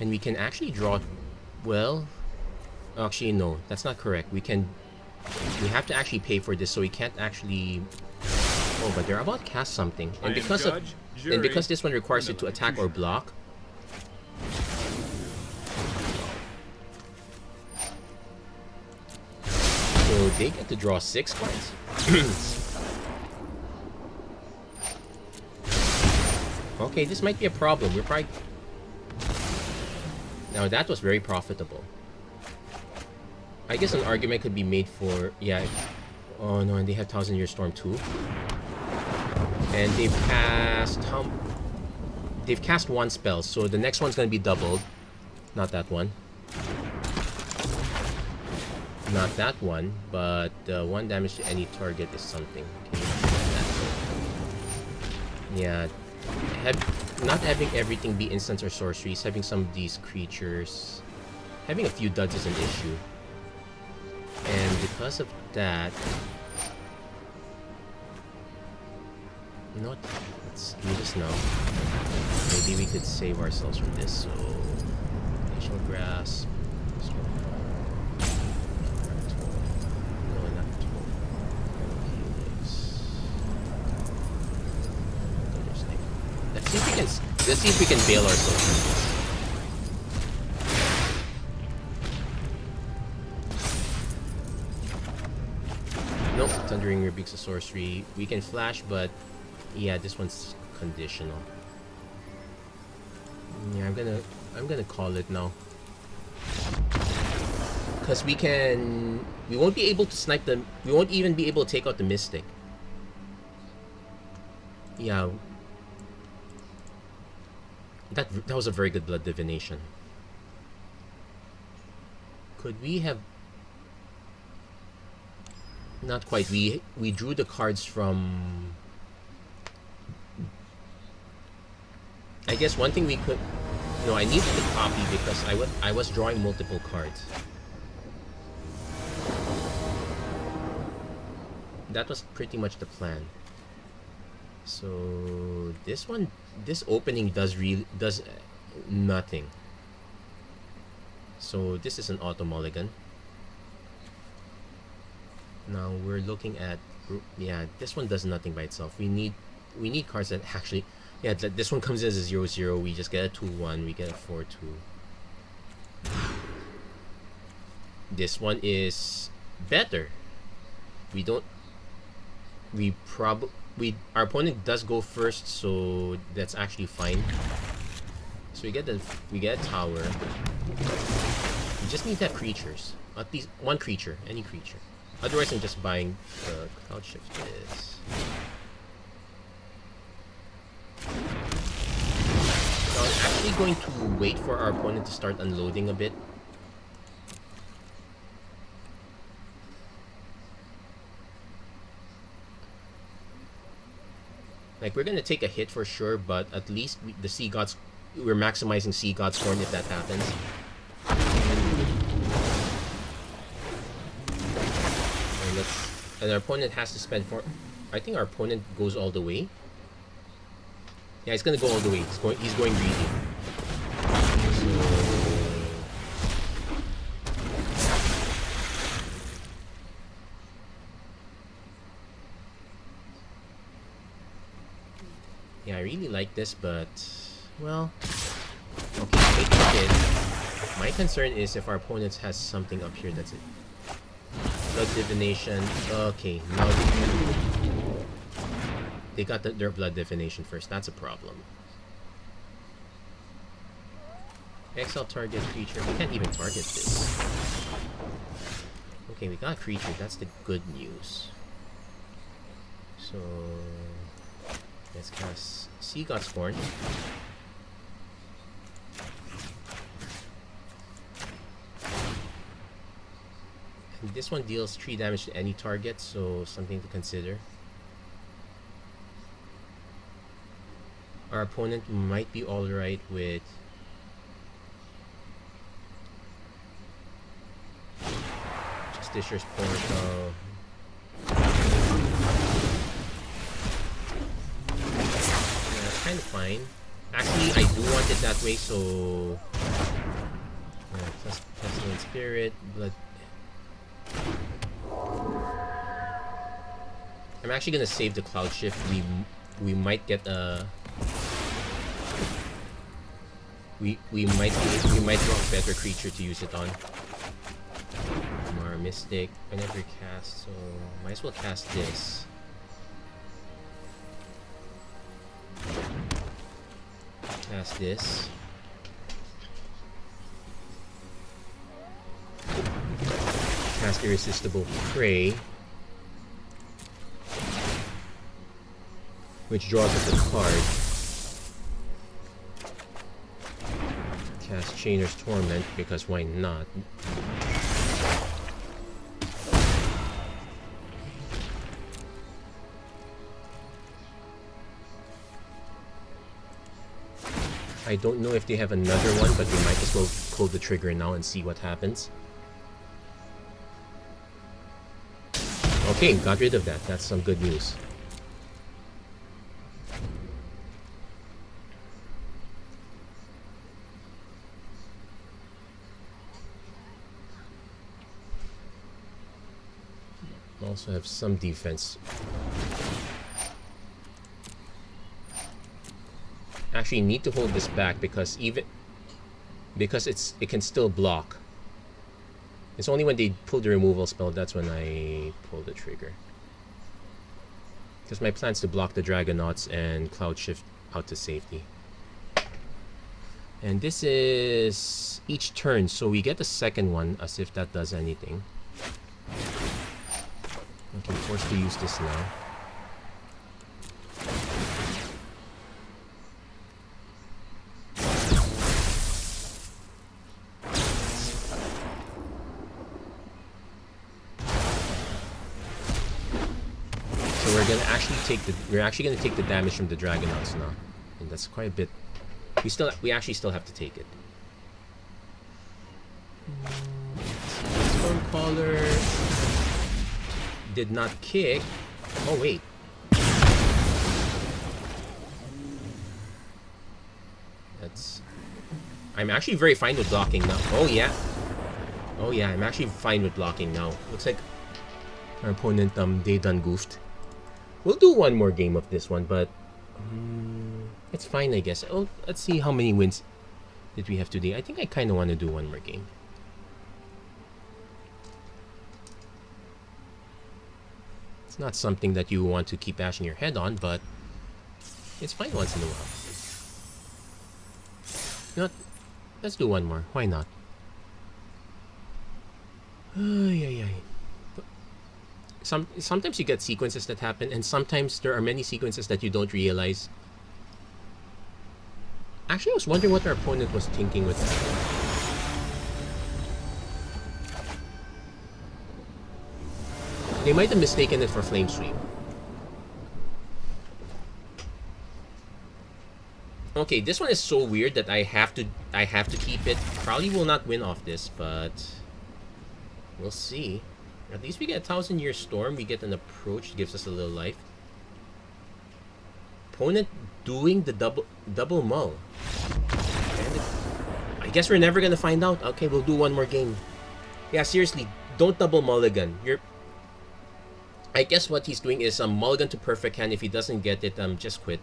And we can actually draw... Well... Actually, no. That's not correct. We have to actually pay for this, so we can't actually... Oh, but they're about to cast something. And because this one requires it to attack or block... So they get to draw 6 cards. Okay, this might be a problem. We're probably... Now that was very profitable. I guess an argument could be made for, yeah. Oh no, and they have 1000-Year Storm too. And they've cast they've cast one spell, so the next one's gonna be doubled. Not that one. Not that one, but 1 damage to any target is something. Okay, yeah, not having everything be instants or sorceries, having some of these creatures, having a few duds is an issue. And because of that, you know what? Let's do this now. Maybe we could save ourselves from this. So, Glacial Grasp. No, not let's see if we can bail ourselves from this. Nope, Thundering Rebukes a sorcery. We can flash, but yeah, this one's conditional. Yeah, I'm gonna call it now. Cause we won't be able to snipe them. We won't even be able to take out the Mystic. Yeah. That was a very good Blood Divination. Could we have... Not quite. We drew the cards from... I guess one thing we could... No, I needed to copy because I was drawing multiple cards. That was pretty much the plan. So this opening does nothing. So this is an auto mulligan. Now we're looking at, yeah, this one does nothing by itself. We need cards that actually, yeah, this one comes in as a 0/0. We just get a 2/1. We get a 4/2. This one is better. Our opponent does go first, so that's actually fine. So we get a tower. We just need to have creatures. At least one creature, any creature. Otherwise, I'm just buying the Cloud Shift this. So I'm actually going to wait for our opponent to start unloading a bit. Like, we're gonna take a hit for sure, but at least the Sea Gods, we're maximizing Sea God's Horn if that happens. And our opponent has to spend for... I think our opponent goes all the way. Yeah, he's gonna go all the way. He's going greedy. So... Yeah, I really like this, but... Well... Okay, take a hit. My concern is if our opponent has something up here, that's it. Blood Divination. Okay, now they got their Blood Divination first. That's a problem. Exile target creature. We can't even target this. Okay, we got creature. That's the good news. So let's cast Sea God's Horn. And this one deals 3 damage to any target, so something to consider. Our opponent might be alright with Justiciar's Portal. Yeah, it's kind of fine. Actually, I do want it that way, so... Yeah, plus Pestilent Spirit, Blood... I'm actually gonna save the Cloud Shift. We might get a... We might draw a better creature to use it on. Mara Mystic. I never cast, so might as well cast this. Cast this. cast Irresistible Prey, which draws us a card. Cast Chainer's Torment, because why not? I don't know if they have another one, but we might as well pull the trigger now and see what happens. Okay, got rid of that. That's some good news. Also have some defense. Actually need to hold this back because it can still block. It's only when they pull the removal spell that's when I pull the trigger. Because my plan is to block the Dragonauts and Cloud Shift out to safety. And this is each turn, so we get the second one as if that does anything. Okay, forced to use this now. We're actually gonna take the damage from the Dragonauts now, and that's quite a bit. We actually still have to take it. Stormcaller did not kick. Oh wait. I'm actually very fine with blocking now. Oh yeah. Oh yeah, I'm actually fine with blocking now. Looks like our opponent they done goofed. We'll do one more game of this one, but it's fine, I guess. Oh, let's see how many wins did we have today. I think I kind of want to do one more game. It's not something that you want to keep bashing your head on, but it's fine once in a while. You know what? Let's do one more. Why not? Sometimes you get sequences that happen, and sometimes there are many sequences that you don't realize. Actually, I was wondering what our opponent was thinking with that. They might have mistaken it for Flame Sweep. Okay, this one is so weird that I have to keep it. Probably will not win off this, but we'll see. At least we get 1,000-Year Storm. We get an approach, gives us a little life. Opponent doing the double mull. And I guess we're never gonna find out. Okay, we'll do one more game. Yeah, seriously, don't double mulligan. I guess what he's doing is mulligan to perfect hand. If he doesn't get it, just quit.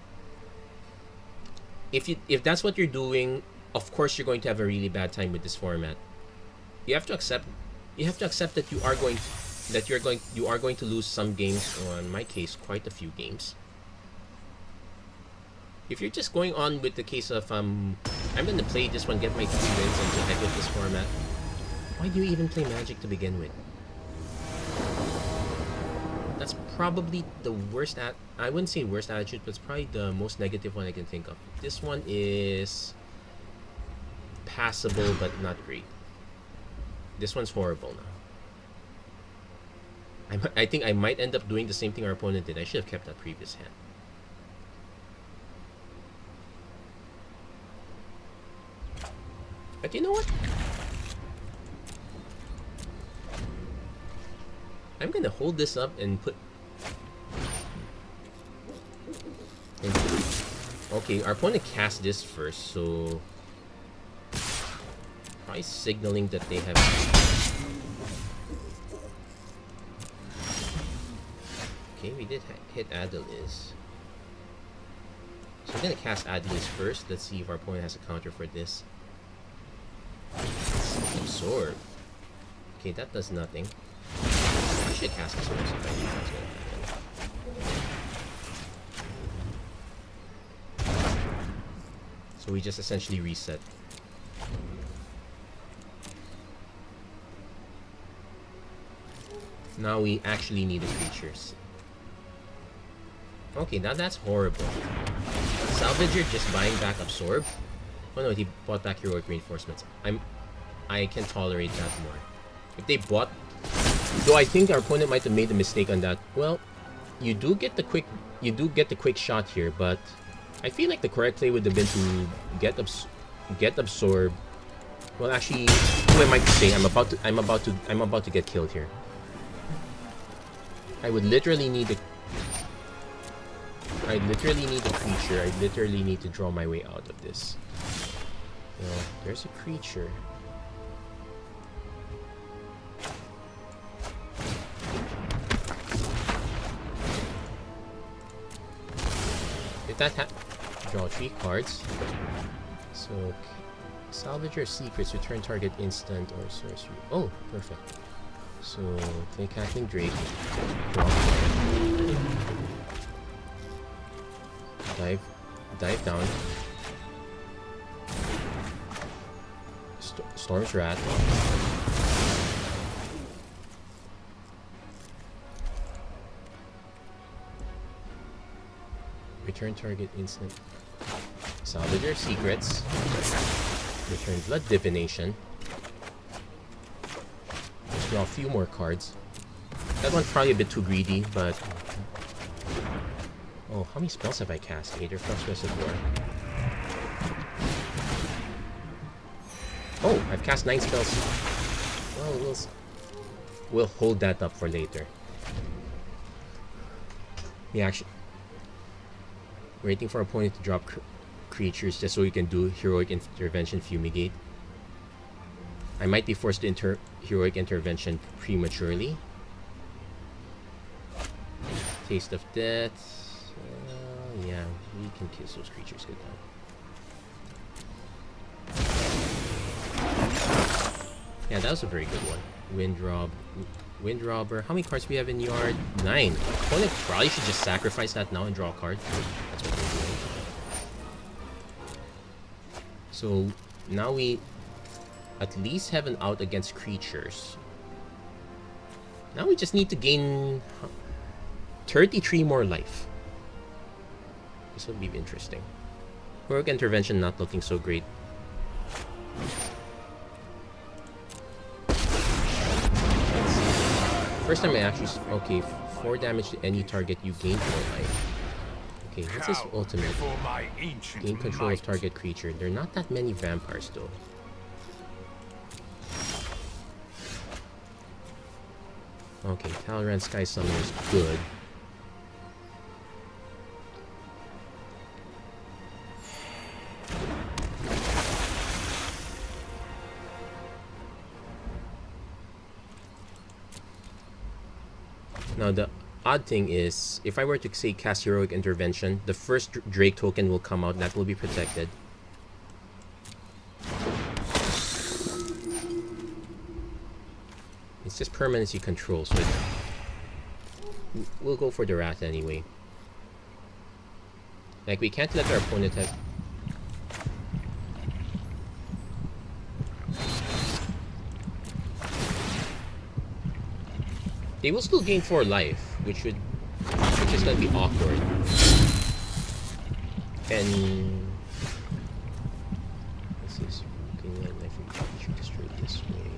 If that's what you're doing, of course you're going to have a really bad time with this format. You have to accept that you are going to lose some games, or in my case, quite a few games. If you're just going on with the case of I'm gonna play this one, get my 2 wins, and to heck with this format, why do you even play Magic to begin with? That's probably the worst I wouldn't say worst attitude, but it's probably the most negative one I can think of. This one is passable but not great. This one's horrible now. I think I might end up doing the same thing our opponent did. I should have kept that previous hand. But you know what? I'm gonna hold this up and put... Okay, our opponent cast this first, so... Probably signaling that they have... Okay, we did hit Adeliz. So I'm gonna cast Adeliz first. Let's see if our opponent has a counter for this. Absorb. Okay, that does nothing. I should cast this first if I knew that's gonna happen. So we just essentially reset. Now we actually need the creatures. Okay, now that's horrible. Salvager just buying back Absorb? Oh no, he bought back Heroic Reinforcements. I can tolerate that more. If they bought... Though I think our opponent might have made a mistake on that. Well, you do get the quick shot here, but I feel like the correct play would have been to get Absorb. Well, actually, who am I to say? I'm about to get killed here. I literally need a creature. I literally need to draw my way out of this. Well, there's a creature. If that draw 3 cards. So salvage your secrets, return target instant or sorcery. Oh, perfect. So play Cackling Drake. Draw. Dive down. Storm's Wrath. Return target instant. Salvage your secrets. Return Blood Divination. Let's draw a few more cards. That one's probably a bit too greedy, but... Oh, how many spells have I cast? Aether Flux Reservoir. Oh, I've cast 9 spells. Well, we'll hold that up for later. Yeah, actually... Waiting for our opponent to drop creatures just so we can do Heroic Intervention Fumigate. I might be forced to enter Heroic Intervention prematurely. Taste of Death. Yeah, we can kiss those creatures good now. Yeah, that was a very good one. Wind Robber. How many cards do we have in yard? 9. Opponent probably should just sacrifice that now and draw a card. That's what we're doing. So now we at least have an out against creatures. Now we just need to gain 33 more life. This will be interesting. Heroic Intervention not looking so great. First time I actually... Okay, 4 damage to any target, you gain 4 life. Okay, what's his ultimate? Gain control of target creature. There are not that many vampires though. Okay, Talran Sky Summoner is good. Now the odd thing is, if I were to say cast Heroic Intervention, the first Drake token will come out, that will be protected. It's just permanency control, so we'll go for the Wrath anyway. Like, we can't let our opponent have... They will still gain 4 life, which is gonna be awkward. And let's see, so gain 1 life from creature destroyed this way.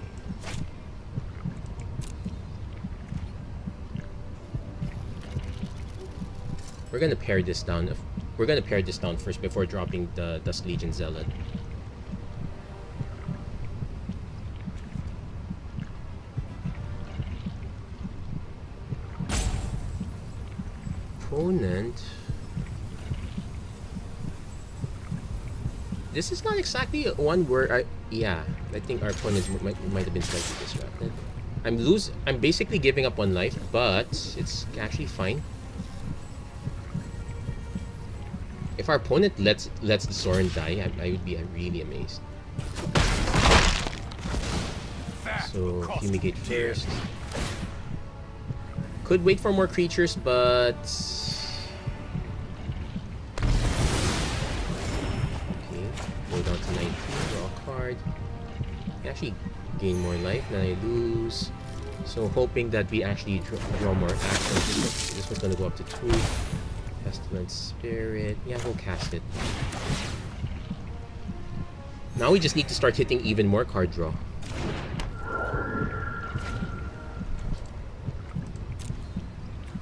We're gonna pare this down. We're gonna pare this down first before dropping the Dust Legion Zealot. Opponent. This is not exactly one where I think our opponent might have been slightly distracted. I'm basically giving up 1 life, but it's actually fine. If our opponent lets the Sorin die, I would be really amazed. So fumigate first. Could wait for more creatures, but okay, go down to 19, draw a card. I actually gain more life, then I lose. So hoping that we actually draw more actions. This one's gonna go up to 2. Pestilence Spirit. Yeah, we'll cast it. Now we just need to start hitting even more card draw.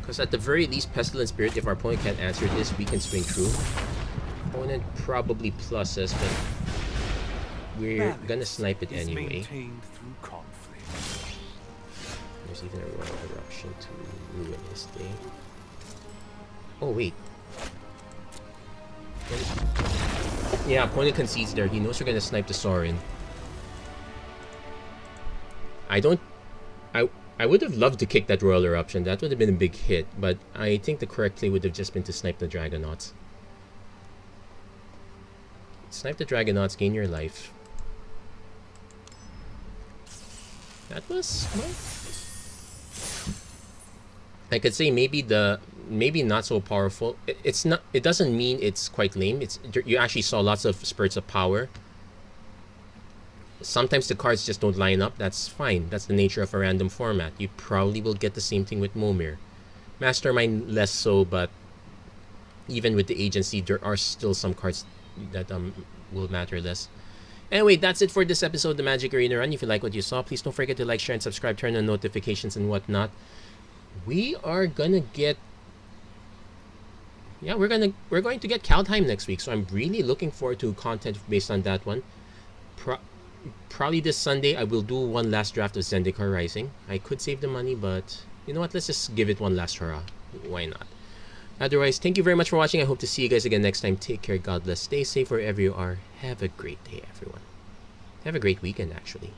Because at the very least, Pestilence Spirit, if our opponent can't answer this, we can swing through. Opponent probably plus us, but we're gonna snipe it anyway. There's even a Royal Eruption to ruin his day. Oh, wait. Yeah, opponent concedes there. He knows we're gonna snipe the Sorin. I would have loved to kick that Royal Eruption. That would have been a big hit, but I think the correct play would have just been to snipe the Dragonauts. Snipe the Dragonauts, gain your life. That was smart. I could say maybe not so powerful. It's not. It doesn't mean it's quite lame. You actually saw lots of spurts of power. Sometimes the cards just don't line up. That's fine. That's the nature of a random format. You probably will get the same thing with Momir. Mastermind less so, but even with the agency, there are still some cards that will matter less. Anyway, that's it for this episode of the Magic Arena Run. If you like what you saw, please don't forget to like, share, and subscribe. Turn on notifications and whatnot. We are gonna get. Yeah, we're going to get Kaldheim next week, so I'm really looking forward to content based on that one. Probably this Sunday, I will do one last draft of Zendikar Rising. I could save the money, but you know what? Let's just give it one last hurrah. Why not? Otherwise, thank you very much for watching. I hope to see you guys again next time. Take care. God bless. Stay safe wherever you are. Have a great day, everyone. Have a great weekend, actually.